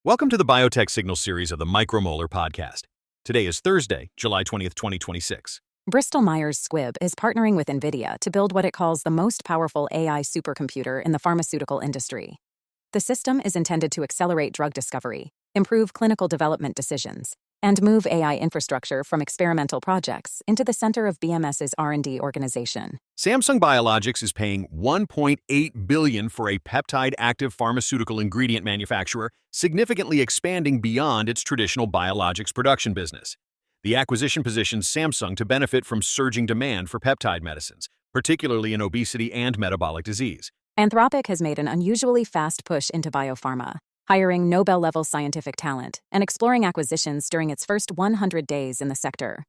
Welcome to the Biotech Signals series of the Micromolar podcast. Today is Thursday, July 20th, 2026. Bristol Myers Squibb is partnering with NVIDIA to build what it calls the most powerful AI supercomputer in the pharmaceutical industry. The system is intended to accelerate drug discovery, improve clinical development decisions, and move AI infrastructure from experimental projects into the center of BMS's R&D organization. Samsung Biologics is paying $1.8 billion for a peptide-active pharmaceutical ingredient manufacturer, significantly expanding beyond its traditional biologics production business. The acquisition positions Samsung to benefit from surging demand for peptide medicines, particularly in obesity and metabolic disease. Anthropic has made an unusually fast push into biopharma, hiring Nobel-level scientific talent and exploring acquisitions during its first 100 days in the sector.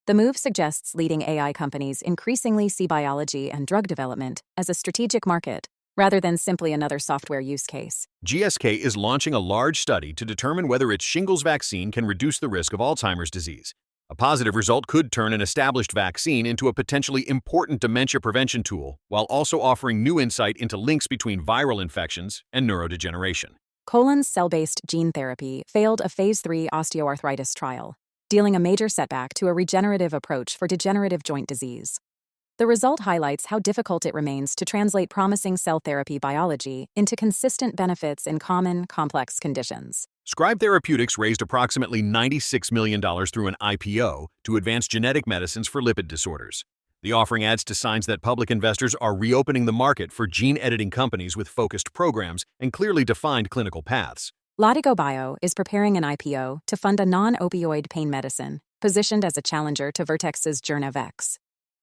The move suggests leading AI companies increasingly see biology and drug development as a strategic market, rather than simply another software use case. GSK is launching a large study to determine whether its shingles vaccine can reduce the risk of Alzheimer's disease. A positive result could turn an established vaccine into a potentially important dementia prevention tool, while also offering new insight into links between viral infections and neurodegeneration. Colon's cell-based gene therapy failed a Phase 3 osteoarthritis trial, dealing a major setback to a regenerative approach for degenerative joint disease. The result highlights how difficult it remains to translate promising cell therapy biology into consistent benefits in common, complex conditions. Scribe Therapeutics raised approximately $96 million through an IPO to advance genetic medicines for lipid disorders. The offering adds to signs that public investors are reopening the market for gene-editing companies with focused programs and clearly defined clinical paths. Latigo Bio is preparing an IPO to fund a non-opioid pain medicine, positioned as a challenger to Vertex's Journav-X.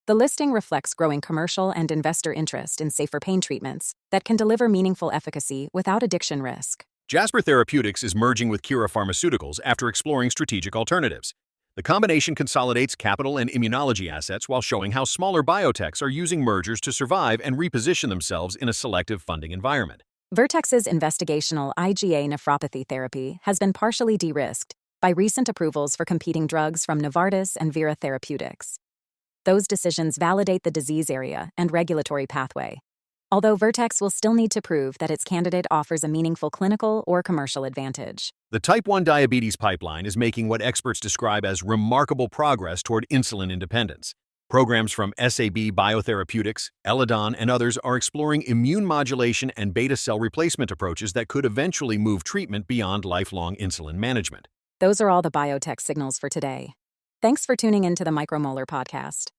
The listing reflects growing commercial and investor interest in safer pain treatments that can deliver meaningful efficacy without addiction risk. Jasper Therapeutics is merging with Kira Pharmaceuticals after exploring strategic alternatives. The combination consolidates capital and immunology assets while showing how smaller biotechs are using mergers to survive and reposition themselves in a selective funding environment. Vertex's investigational IgA nephropathy therapy has been partially de-risked by recent approvals for competing drugs from Novartis and Vera Therapeutics. Those decisions validate the disease area and regulatory pathway, although Vertex will still need to prove that its candidate offers a meaningful clinical or commercial advantage. The type 1 diabetes pipeline is making what experts describe as remarkable progress toward insulin independence. Programs from SAB Biotherapeutics, Eledon, and others are exploring immune modulation and beta cell replacement approaches that could eventually move treatment beyond lifelong insulin management. Those are all the biotech signals for today. Thanks for tuning into the Micromolar podcast.